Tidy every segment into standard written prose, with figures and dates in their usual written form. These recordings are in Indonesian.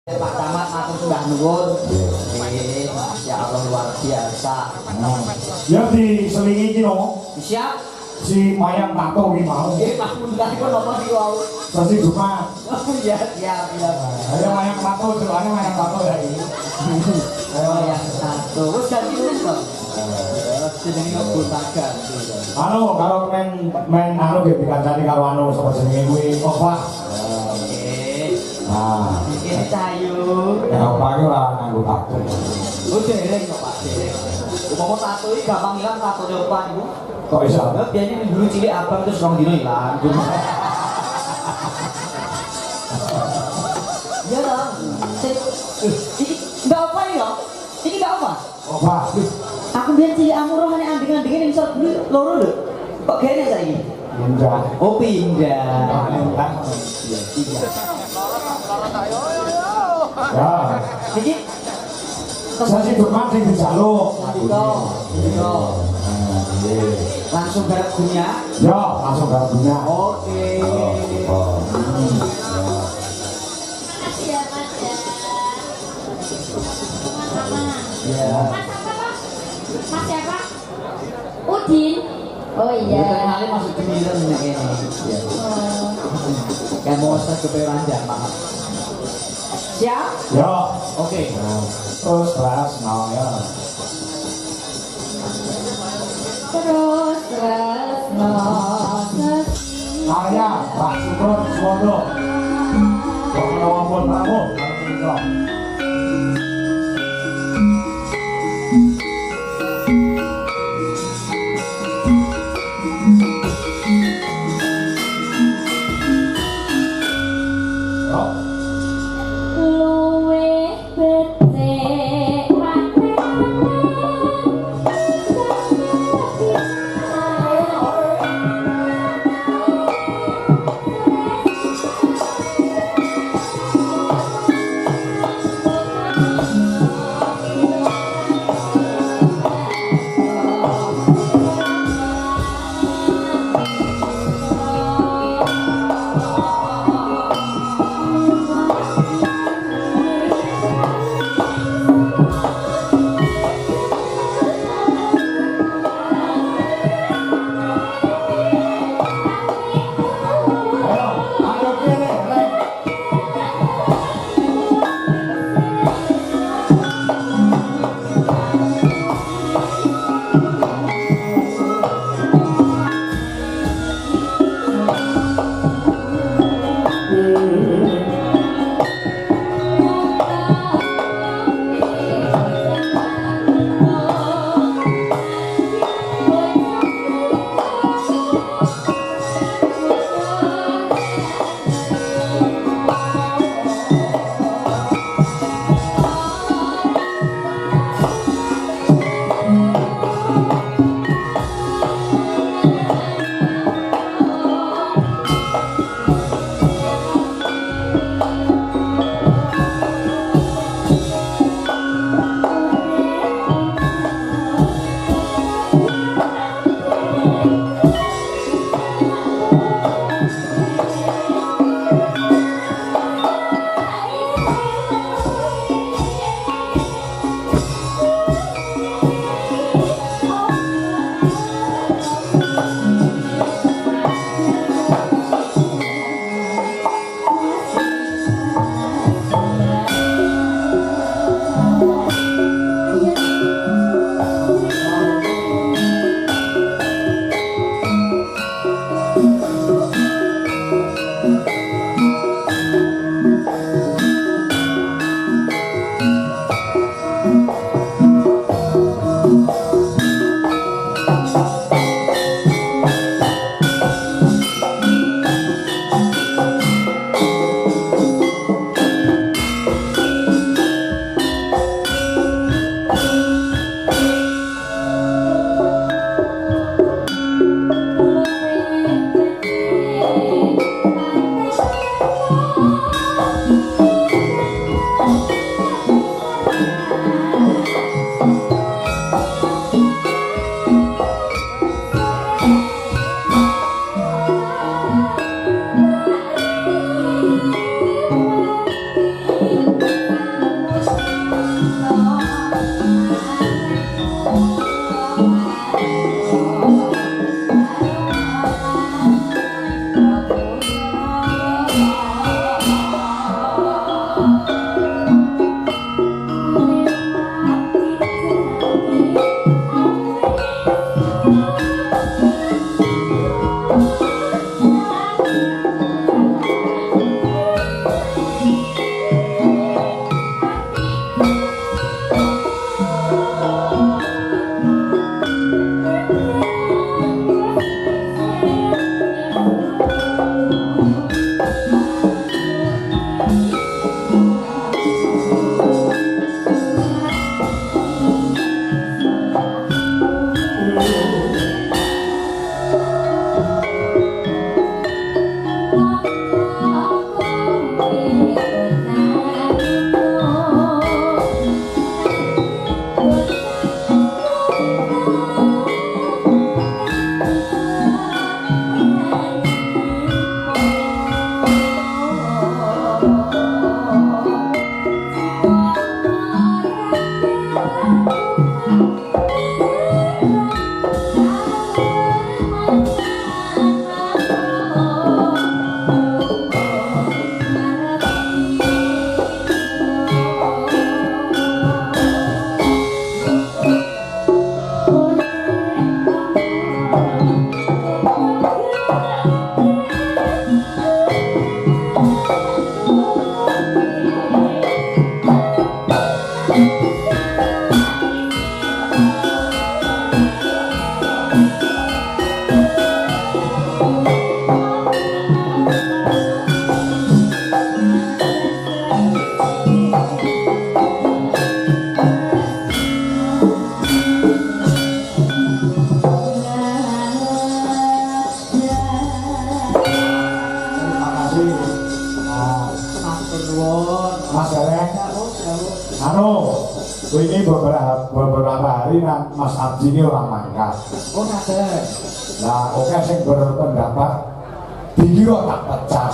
Pak Camat matur sembah nuwun. Ya Allah luar biasa. Ya diselingi iki no. Siap. Si mayang tato iki mau. Nggih, Pak Mundah iku napa iki wau? Sasi Jumat. Oh iya, siap. Ayo mayang tato, celane mayang tato ya iki. Ayo yang satu. Wis ganti wis kok. Jenenge Botagan. Anu kalau main anu ge dikancani karo anu sapa jenenge kuwi Opah. Nah, Ini Cahayu. ya Opah iki ora nganggo tato. Oh dereng kok Pak, dereng. Umpama tato iki gampang ilang tato Opah niku. Kok iso? Biasanya dulu cilik abang terus 2 dino ilang. Ya lah. Iki enggak apa ya? Iki enggak apa? Opah. Aku biar cilik amurah nek anding-andingin ning isor dulu loro lho. Kok gene saiki? Pindah. Oh pindah. Ya. Iki Sasi Jumat sing dijaluk. Yo. Langsung garap dunia. Yo, langsung garap dunia. Oke. Makasih ya Mas ya. Ya. Mas apa Pak? Mas siapa? Udin. Oh iya. Kali masuk cemilan ini. Ya. Kayak mau stres keperan banget. Siap? Yo. Oke. Terus kelas no ya. Terus no. Arya, Pak Sukron, Semono. Kalau ampun pramu, kalau Luwe becek Mas Gareng. Anu, ini beberapa hari Mas Arji ini orang mangkat. Oh ngaten. Nah, oke sing berpendapat dikira tak pecat.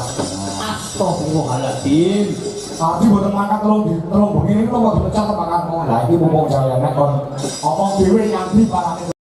Astagfirullahaladzim. Tadi buat mangkat telung begini lo mau dipecat apa kan? Nah, ini mumpung saya nek kon ngomong dhewe yang di barang